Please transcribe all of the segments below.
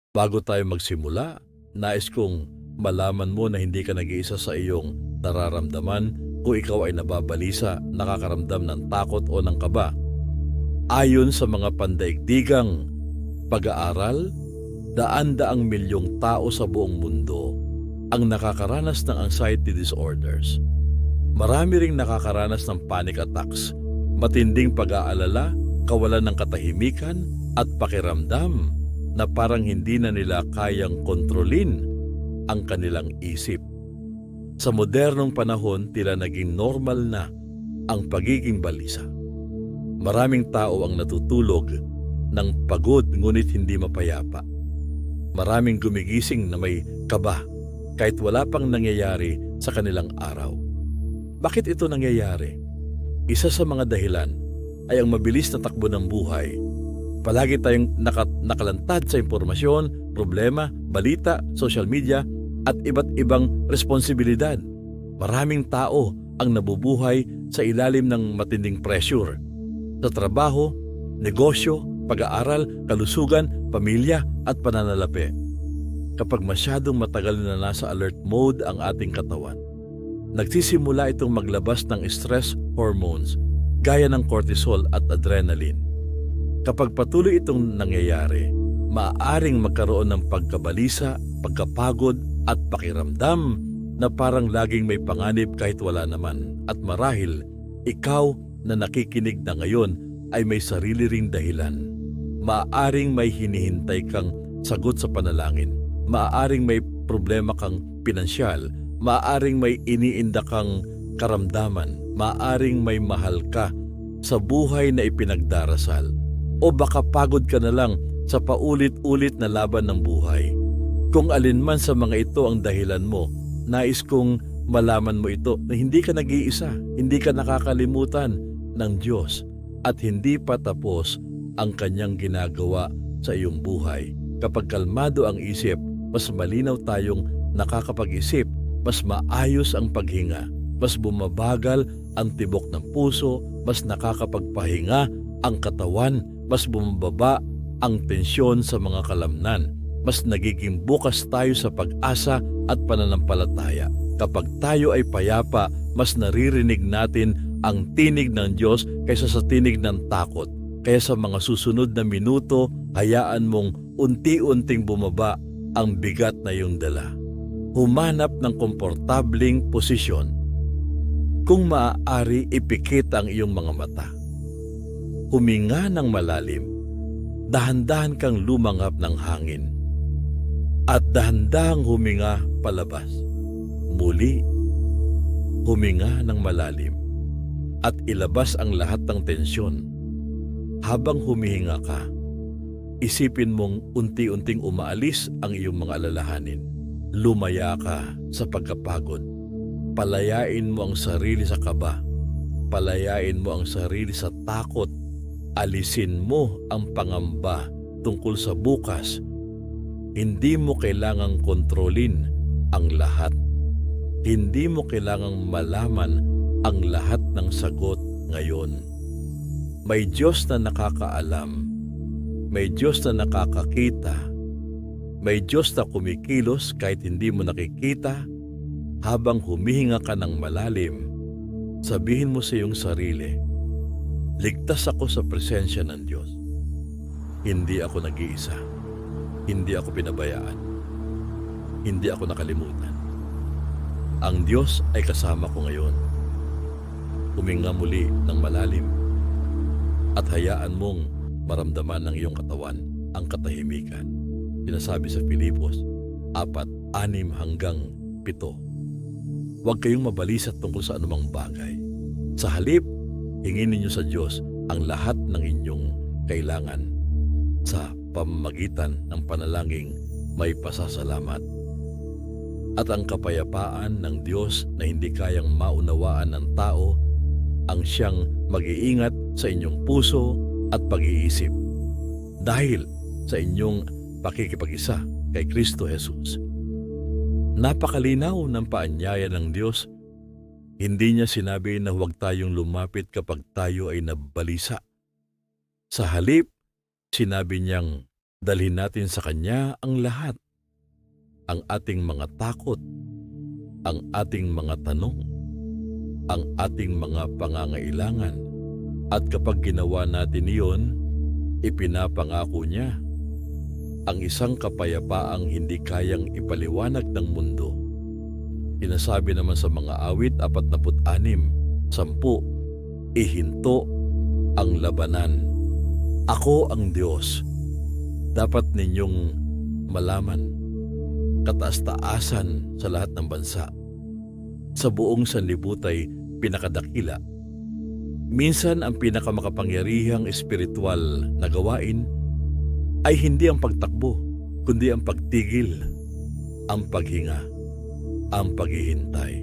Bago tayo magsimula, nais kong malaman mo na hindi ka nag-iisa sa iyong nararamdaman kung ikaw ay nababalisa, nakakaramdam ng takot o ng kaba. Ayon sa mga pandaigdigang pag-aaral, daan-daang milyong tao sa buong mundo ang nakakaranas ng anxiety disorders. Marami ring nakakaranas ng panic attacks, matinding pag-aalala, kawalan ng katahimikan at pakiramdam na parang hindi na nila kayang kontrolin ang kanilang isip. Sa modernong panahon, tila naging normal na ang pagiging balisa. Maraming tao ang natutulog ng pagod ngunit hindi mapayapa. Maraming gumigising na may kaba kahit wala pang nangyayari sa kanilang araw. Bakit ito nangyayari? Isa sa mga dahilan ay ang mabilis na takbo ng buhay. Palagi tayong nakalantad sa impormasyon, problema, balita, social media at iba't ibang responsibilidad. Maraming tao ang nabubuhay sa ilalim ng matinding pressure. Sa trabaho, negosyo, pag-aaral, kalusugan, pamilya at pananalapi. Kapag masyadong matagal na nasa alert mode ang ating katawan, nagsisimula itong maglabas ng stress hormones gaya ng cortisol at adrenaline. Kapag patuloy itong nangyayari, maaaring magkaroon ng pagkabalisa, pagkapagod at pakiramdam na parang laging may panganib kahit wala naman. At marahil, ikaw na nakikinig na ngayon ay may sarili ring dahilan. Maaaring may hinihintay kang sagot sa panalangin. Maaaring may problema kang pinansyal. Maaaring may iniinda kang karamdaman. Maaaring may mahal ka sa buhay na ipinagdarasal. O baka pagod ka na lang sa paulit-ulit na laban ng buhay. Kung alin man sa mga ito ang dahilan mo, nais kong malaman mo ito na hindi ka nag-iisa, hindi ka nakakalimutan ng Diyos at hindi pa tapos ang kanyang ginagawa sa iyong buhay. Kapag kalmado ang isip, mas malinaw tayong nakakapag-isip, mas maayos ang paghinga, mas bumabagal ang tibok ng puso, mas nakakapagpahinga ang katawan, mas bumababa ang tensyon sa mga kalamnan, mas nagiging bukas tayo sa pag-asa at pananampalataya. Kapag tayo ay payapa, mas naririnig natin ang tinig ng Diyos kaysa sa tinig ng takot. Kaya sa mga susunod na minuto, hayaan mong unti-unting bumaba ang bigat na iyong dala. Humanap ng komportabling posisyon. Kung maaari, ipikit ang iyong mga mata. Huminga ng malalim. Dahan-dahan kang lumanghap ng hangin. At dahan-dahang huminga palabas. Muli, huminga ng malalim. At ilabas ang lahat ng tensyon. Habang humihinga ka, isipin mong unti-unting umaalis ang iyong mga alalahanin. Lumaya ka sa pagkapagod. Palayain mo ang sarili sa kaba. Palayain mo ang sarili sa takot. Alisin mo ang pangamba tungkol sa bukas. Hindi mo kailangang kontrolin ang lahat. Hindi mo kailangang malaman ang lahat ng sagot ngayon. May Diyos na nakakaalam. May Diyos na nakakakita. May Diyos na kumikilos kahit hindi mo nakikita. Habang humihinga ka ng malalim, sabihin mo sa iyong sarili, ligtas ako sa presensya ng Diyos. Hindi ako nag-iisa. Hindi ako pinabayaan. Hindi ako nakalimutan. Ang Diyos ay kasama ko ngayon. Huminga muli ng malalim at hayaan mong maramdaman ng iyong katawan ang katahimikan. Sinasabi sa Filipos 4:6-7. Huwag kayong mabalisat tungkol sa anumang bagay. Sa halip, hingin ninyo sa Diyos ang lahat ng inyong kailangan sa pamamagitan ng panalangin may pasasalamat. At ang kapayapaan ng Diyos na hindi kayang maunawaan ng tao ang siyang mag-iingat sa inyong puso at pag-iisip dahil sa inyong pakikipag-isa kay Kristo Jesus. Napakalinaw ng paanyaya ng Diyos. Hindi niya sinabi na huwag tayong lumapit kapag tayo ay nabalisa. Sa halip, sinabi niyang Dalhin natin sa Kanya ang lahat, ang ating mga takot, ang ating mga tanong, ang ating mga pangangailangan. At kapag ginawa natin iyon, ipinapangako niya ang isang kapayapaang hindi kayang ipaliwanag ng mundo. Sinasabi naman sa mga awit 46, 10, ihinto ang labanan. Ako ang Diyos. Dapat ninyong malaman, kataas-taasan sa lahat ng bansa. Sa buong sanlibutan ay pinakadakila. Minsan ang pinakamakapangyarihang espiritual na gawain ay hindi ang pagtakbo, kundi ang pagtigil, ang paghinga, ang paghihintay,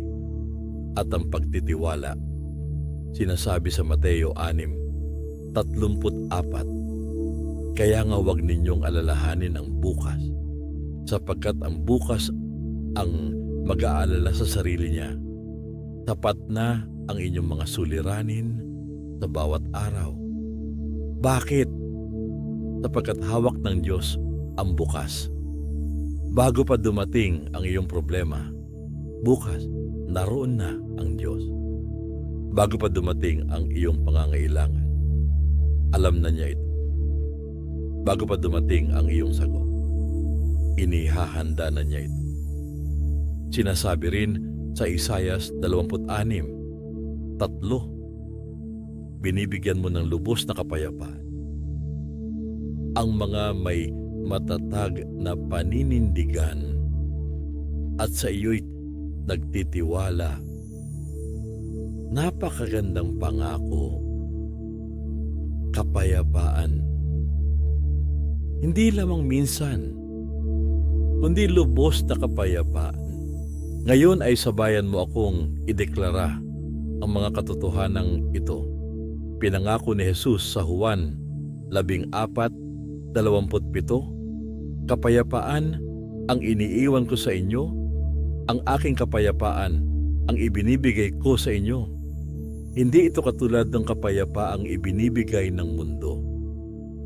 at ang pagtitiwala. Sinasabi sa Mateo 6:34, kaya nga huwag ninyong alalahanin ang bukas, sapagkat ang bukas ang mag-aalala sa sarili niya. Tapat na ang inyong mga suliranin sa bawat araw. Bakit? Sapagkat hawak ng Diyos ang bukas. Bago pa dumating ang iyong problema, bukas naroon na ang Diyos. Bago pa dumating ang iyong pangangailangan, alam na niya ito. Bago pa dumating ang iyong sagot, inihahanda na niya ito. Sinasabi rin sa Isaias 26:3, binibigyan mo ng lubos na kapayapaan ang mga may matatag na paninindigan at sa iyo'y nagtitiwala. Napakagandang pangako. Kapayapaan. Hindi lamang minsan, kundi lubos na kapayapaan. Ngayon ay sabayan mo akong ideklara ang mga katotohanang ito. Pinangako ni Jesus sa Juan 14:27, kapayapaan ang iniiwan ko sa inyo, ang aking kapayapaan ang ibinibigay ko sa inyo. Hindi ito katulad ng kapayapaang ibinibigay ng mundo.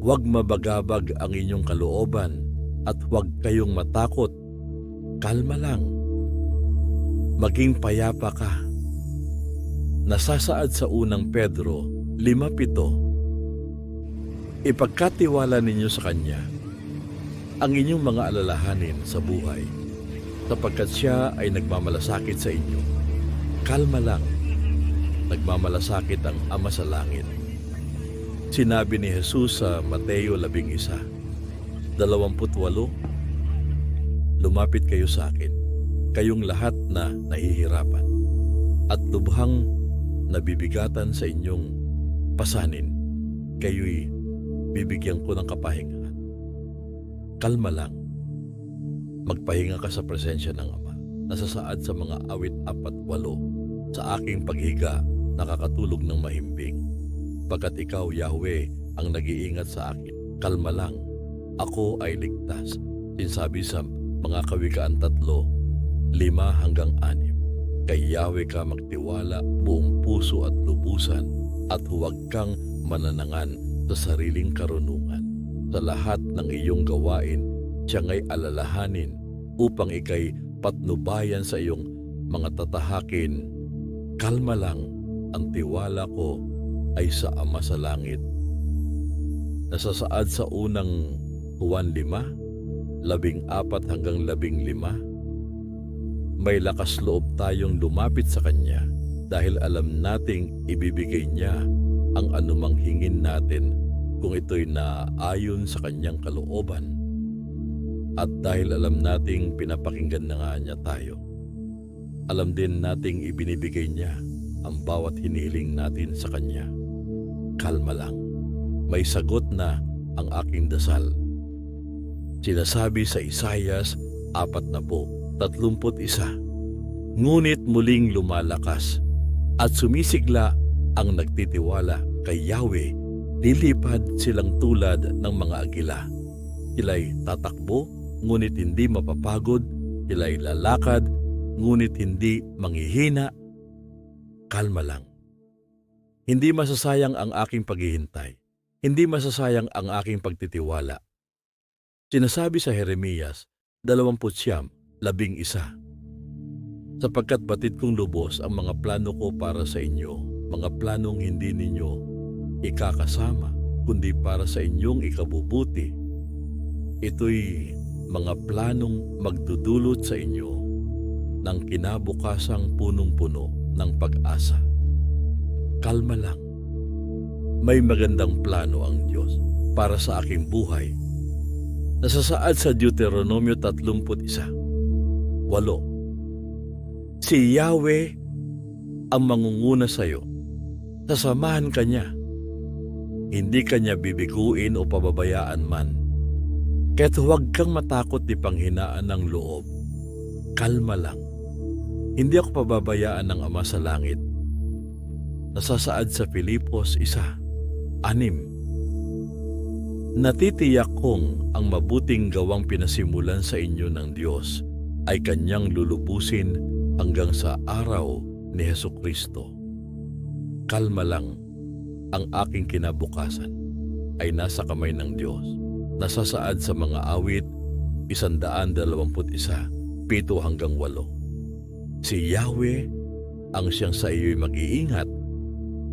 Huwag mabagabag ang inyong kalooban at huwag kayong matakot. Kalma lang. Maging payapa ka. Nasasaad sa unang Pedro 5:7, ipagkatiwala ninyo sa Kanya ang inyong mga alalahanin sa buhay, sapagkat Siya ay nagmamalasakit sa inyo. Kalma lang, nagmamalasakit ang Ama sa langit. Sinabi ni Jesus sa Mateo 11:28, lumapit kayo sa akin, kayong lahat na nahihirapan at lubhang nabibigatan sa inyong pasanin, kayo'y bibigyan ko ng kapahingahan. Kalma lang. Magpahinga ka sa presensya ng Ama. Nasasaad sa mga awit 4:8, sa aking paghiga nakakatulog ng mahimbing. Pagkat ikaw, Yahweh, ang nag-iingat sa akin. Kalma lang. Ako ay ligtas. Sinasabi sa mga Kawikaan 3:5-6, kay Yahweh ka magtiwala buong puso at lubusan, at huwag kang mananangan sa sariling karunungan. Sa lahat ng iyong gawain, siya nga'y alalahanin upang ikay patnubayan sa iyong mga tatahakin. Kalma lang, ang tiwala ko ay sa Ama sa langit. Nasasaad sa unang Juan 5:14-15, may lakas loob tayong lumapit sa Kanya dahil alam nating ibibigay niya ang anumang hingin natin kung ito'y naayon sa Kanyang kalooban. At dahil alam nating pinapakinggan na nga niya tayo, alam din nating ibinibigay niya ang bawat hinihiling natin sa Kanya. Kalma lang, may sagot na ang aking dasal. Sinasabi sa Isaias 40:31, ngunit muling lumalakas at sumisigla ang nagtitiwala kay Yahweh, lilipad silang tulad ng mga agila. Sila'y tatakbo, ngunit hindi mapapagod. Sila'y lalakad, ngunit hindi manghihina. Kalma lang. Hindi masasayang ang aking paghihintay. Hindi masasayang ang aking pagtitiwala. Sinasabi sa Jeremias 29:11, sapagkat batid kong lubos ang mga plano ko para sa inyo, mga planong hindi ninyo ikakasama, kundi para sa inyong ikabubuti. Ito'y mga planong magdudulot sa inyo ng kinabukasang punong-puno ng pag-asa. Kalma lang. May magandang plano ang Diyos para sa aking buhay. Nasasaad sa Deuteronomio 31:8. Si Yahweh ang mangunguna sa iyo. Sasamahan ka niya. Hindi ka niya bibiguin o pababayaan man. Kaya't huwag kang matakot ni panghinaan ng loob. Kalma lang. Hindi ako pababayaan ng Ama sa langit. Nasasaad sa Filipos 1:6. Natitiyak kong ang mabuting gawang pinasimulan sa inyo ng Diyos ay Kanyang lulubusin hanggang sa araw ni Hesukristo. Kalma lang, ang aking kinabukasan ay nasa kamay ng Diyos. Nasasaad sa mga awit 121:7-8. Si Yahweh ang siyang sa iyo'y mag-iingat.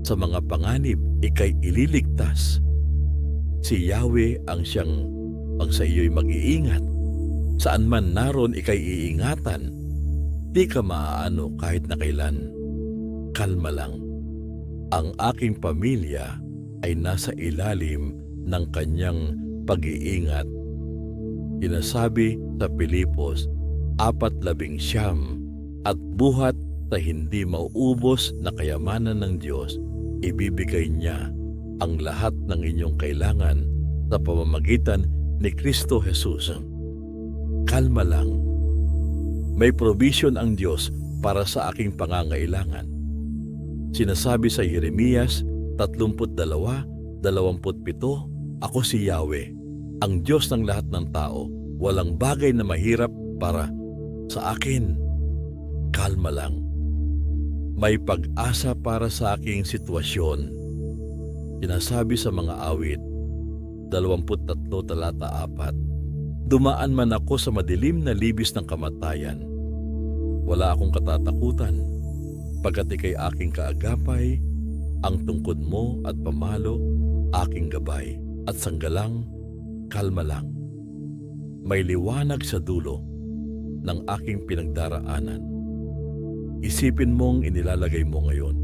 Sa mga panganib, ika'y ililigtas. Si Yahweh ang siyang sa iyo'y mag-iingat. Saan man naroon ika'y iingatan. Di ka maaano kahit na kailan. Kalma lang. Ang aking pamilya ay nasa ilalim ng Kanyang pag-iingat. Inasabi sa Filipos 4:19, at buhat sa hindi mauubos na kayamanan ng Diyos, ibibigay niya ang lahat ng inyong kailangan sa pamamagitan ni Kristo Jesus. Kalma lang. May provision ang Diyos para sa aking pangangailangan. Sinasabi sa Jeremias 32:27, ako si Yahweh, ang Diyos ng lahat ng tao. Walang bagay na mahirap para sa akin. Kalma lang. May pag-asa para sa aking sitwasyon. Sinasabi sa mga awit 23:4, dumaan man ako sa madilim na libis ng kamatayan, wala akong katatakutan, pagkat ika'y aking kaagapay, ang tungkod mo at pamalo, aking gabay at sanggalang. Kalma lang. May liwanag sa dulo ng aking pinagdaraanan. Isipin mong inilalagay mo ngayon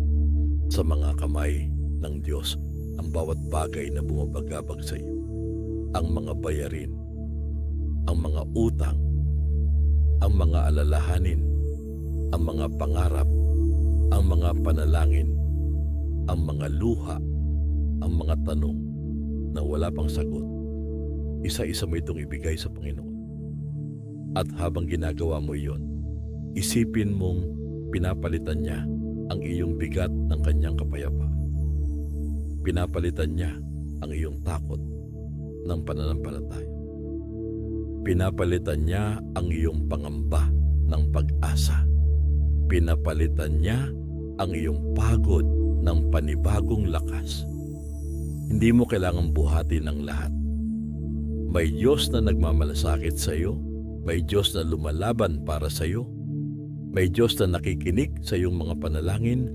sa mga kamay ng Diyos ang bawat bagay na bumabagabag sa iyo. Ang mga bayarin, ang mga utang, ang mga alalahanin, ang mga pangarap, ang mga panalangin, ang mga luha, ang mga tanong na wala pang sagot. Isa-isa mo itong ibigay sa Panginoon. At habang ginagawa mo iyon, isipin mong pinapalitan niya ang iyong bigat ng Kanyang kapayapaan. Pinapalitan niya ang iyong takot ng pananampalataya. Pinapalitan niya ang iyong pangamba ng pag-asa. Pinapalitan niya ang iyong pagod ng panibagong lakas. Hindi mo kailangang buhatin ang lahat. May Diyos na nagmamalasakit sa iyo. May Diyos na lumalaban para sa iyo. May Diyos na nakikinig sa iyong mga panalangin.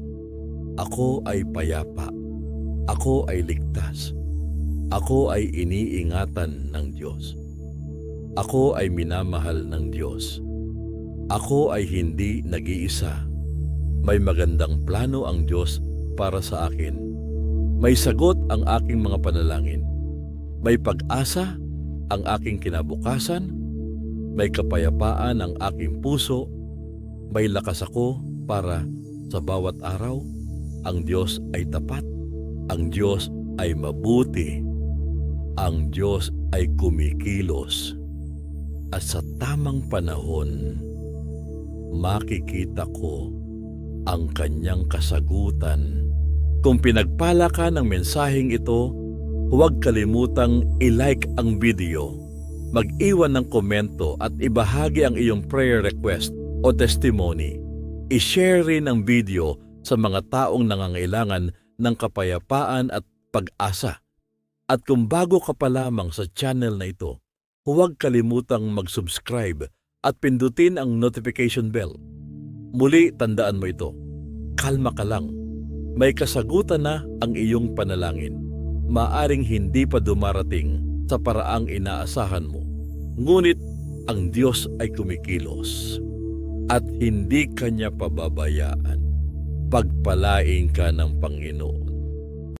Ako ay payapa. Ako ay ligtas. Ako ay iniingatan ng Diyos. Ako ay minamahal ng Diyos. Ako ay hindi nag-iisa. May magandang plano ang Diyos para sa akin. May sagot ang aking mga panalangin. May pag-asa ang aking kinabukasan. May kapayapaan ang aking puso. May lakas ako para sa bawat araw. Ang Diyos ay tapat. Ang Diyos ay mabuti. Ang Diyos ay kumikilos. At sa tamang panahon, makikita ko ang Kanyang kasagutan. Kung pinagpala ka ng mensaheng ito, huwag kalimutang i-like ang video, mag-iwan ng komento at ibahagi ang iyong prayer request o testimony. I-share rin ang video sa mga taong nangangailangan ng kapayapaan at pag-asa. At kung bago ka pa lamang sa channel na ito, huwag kalimutang mag-subscribe at pindutin ang notification bell. Muli, tandaan mo ito. Kalma ka lang. May kasagutan na ang iyong panalangin. Maaring hindi pa dumarating sa paraang inaasahan mo. Ngunit ang Diyos ay kumikilos at hindi kanya pababayaan. Pagpalain ka ng Panginoon.